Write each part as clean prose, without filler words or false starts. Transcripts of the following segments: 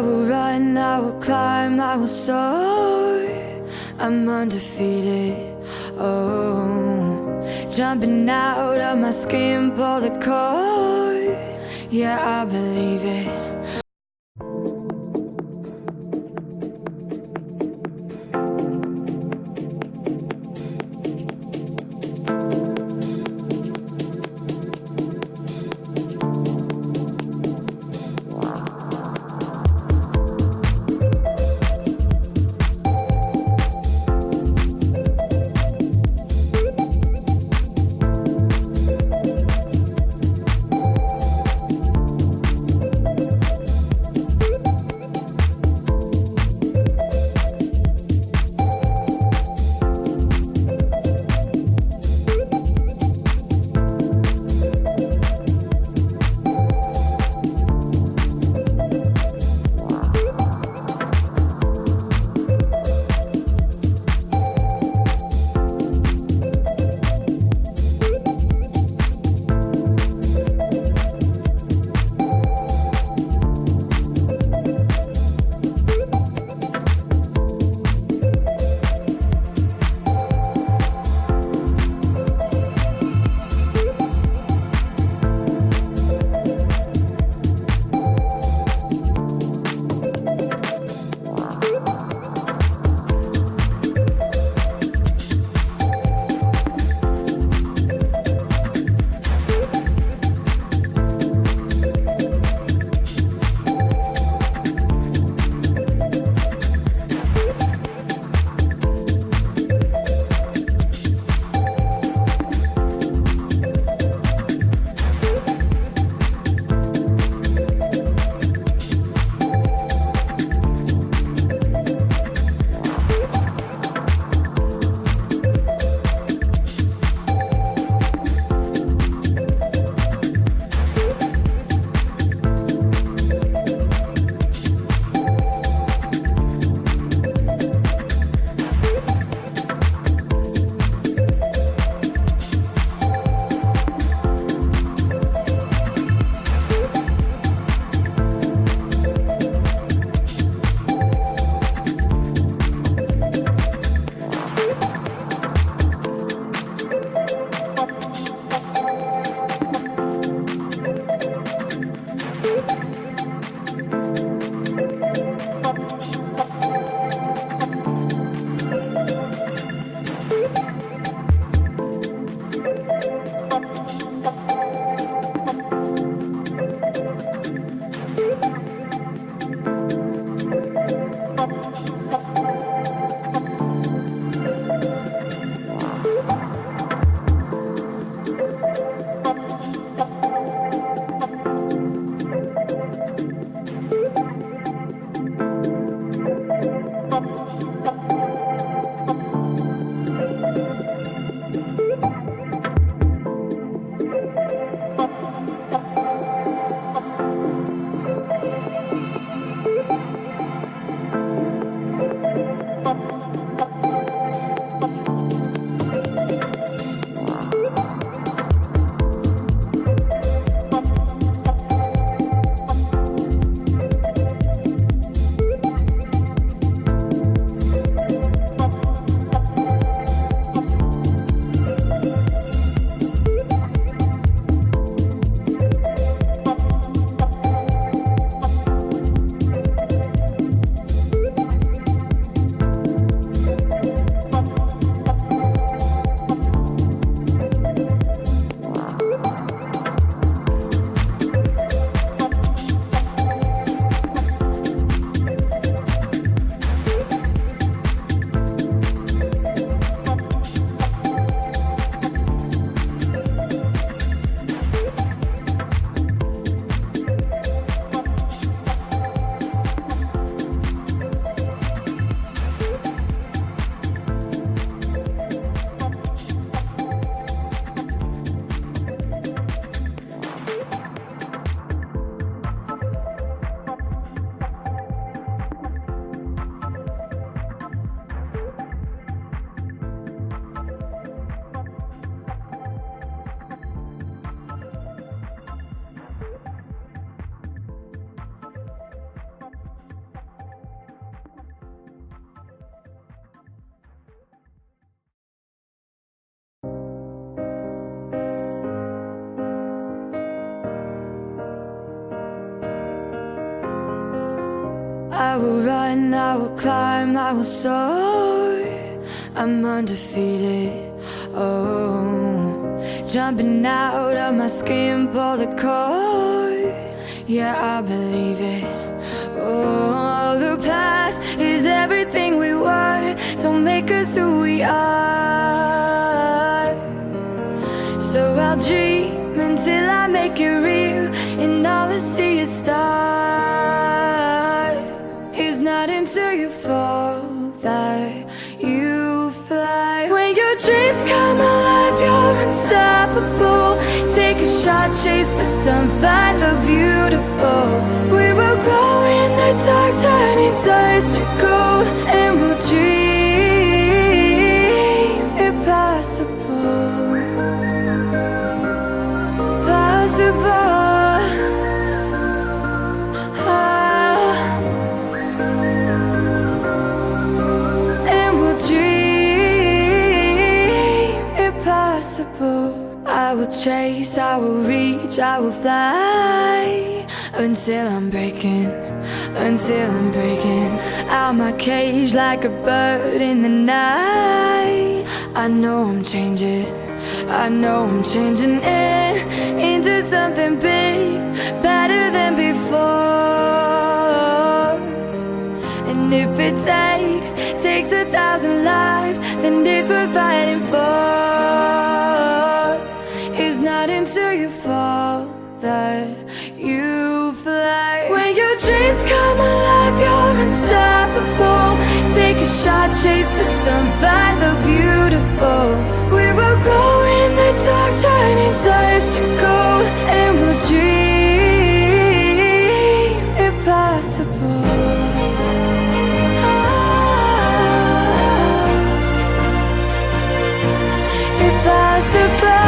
will run, I will climb, I will soar. I'm undefeated, oh. Jumping out of my skin, pull the cord. Yeah, I believe it. I will run, I will climb, I will soar. I'm undefeated, oh. Jumping out of my skin, pull the cord. Yeah, I believe it. Oh, the past is everything we were. Don't make us who we are. So I'll dream until I make it real, and all I see is stars. It's not until you fall that you fly. When your dreams come alive, you're unstoppable. Take a shot, chase the sun, find the beautiful. We will glow in the dark, turning dust to gold, and we'll dream impossible. Possible. And we'll dream impossible. I will chase, I will reach, I will fly until I'm breaking out my cage like a bird in the night. I know I'm changing it into something big, better than before. And if it takes 1,000 lives, then it's worth fighting for. It's not until you fall that you fly. When your dreams come alive, you're unstoppable. Take a shot, chase the sun, find the beautiful. We will go in the dark, turning dust to gold, and we'll dream impossible. Impossible.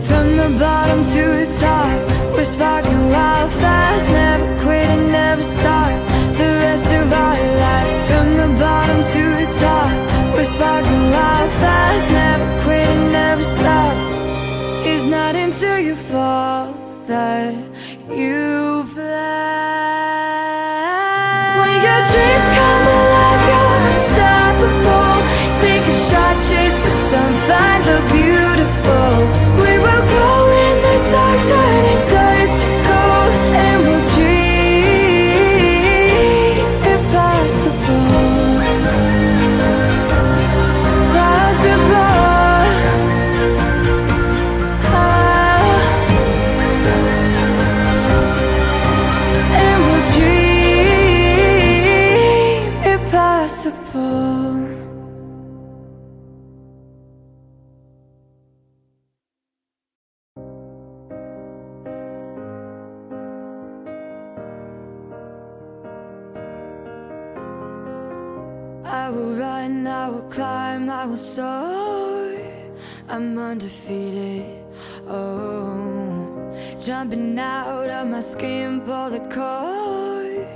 From the bottom to the top, we're sparking wild fast. Never quit and never stop the rest of our lives. From the bottom to the top, we're sparking wild fast. Never quit and never stop. It's not until you fall that you fly. When your dreams come alive, you're unstoppable. Take a shot, chase the sun, find the beautiful. We will go in the dark, turning dust to gold, and we'll dream impossible. Possible. And we'll dream impossible. I will run, I will climb, I will soar. I'm undefeated, oh. Jumping out of my skin, pull the cord.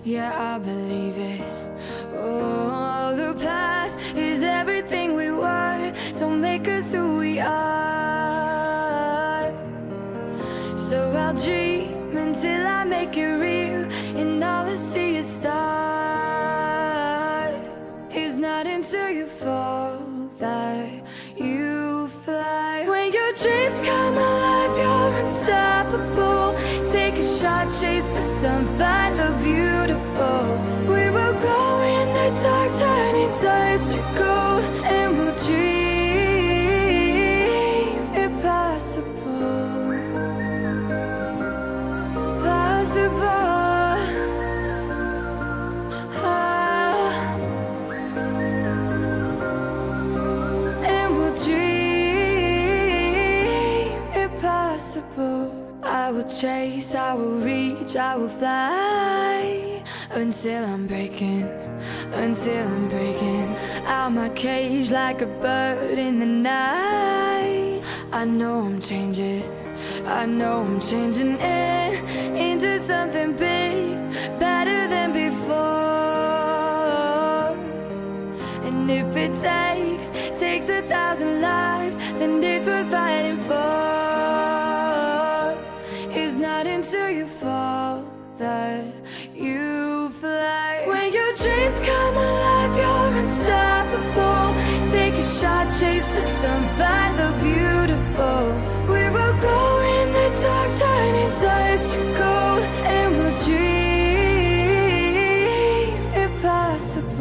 Yeah, I believe it. Oh, the past is everything we were. Don't make us who we are. So I'll dream until I make it real, and all I see is stars. It's not until you fall that you fly. When your dreams come alive, you're unstoppable. Take a shot, chase the sun, find the beautiful. We will go in the dark, turning dust to gold, and we'll dream impossible. Possible. And we'll dream impossible. I will chase, I will reach, I will fly until I'm breaking out my cage like a bird in the night. I know I'm changing it into something big, better than before. And if it takes 1,000 lives, then and it's worth fighting for. It's not until you fall that you fly. When your dreams come alive, you're unstoppable. Take a shot, chase the sun, find the beautiful. We will go in the dark, turning dust to gold, and we'll dream impossible.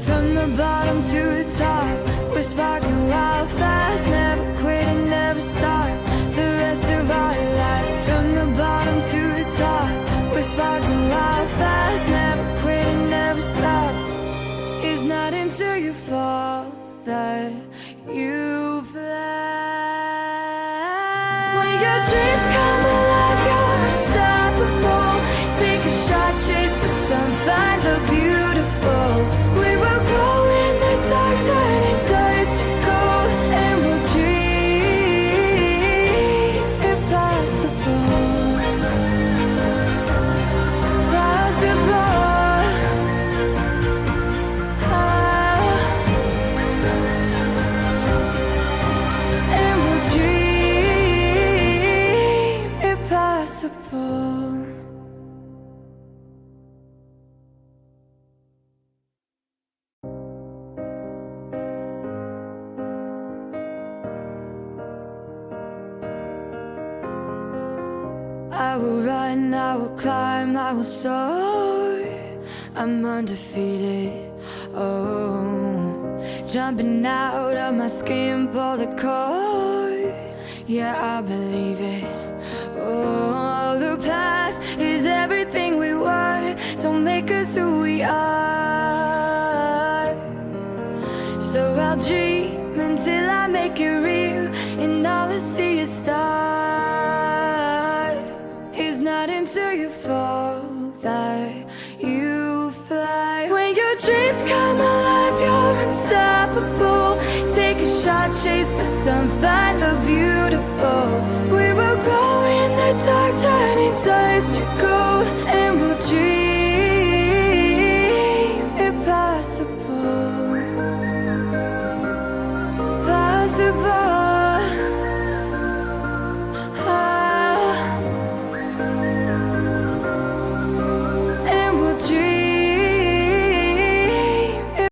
From the bottom to the top, we're sparking wild fast. Never quit and never stop the rest of our lives. From the bottom to the top, we're sparking wild fast. Never quit and never stop. It's not until you fall that you fly. When your dreams come alive, you're unstoppable. Take a shot, chase the sun, find the beautiful. We will go in the dark, turning dust to gold, and we'll dream impossible. Possible. And we'll dream impossible. I will run, I will climb, I will soar. I'm undefeated, oh. Jumping out of my skin, pull the cord. Yeah, I believe it. Oh, the past is everything we were. Don't make us who we are. So I'll dream until I make it real, and all I see is stars. It's not until you fall that you fly. When your dreams come alive, you're unstoppable. Take a shot, chase the sun, find the beautiful. We will go in the dark, turning dust to gold, and we'll dream impossible. Possible.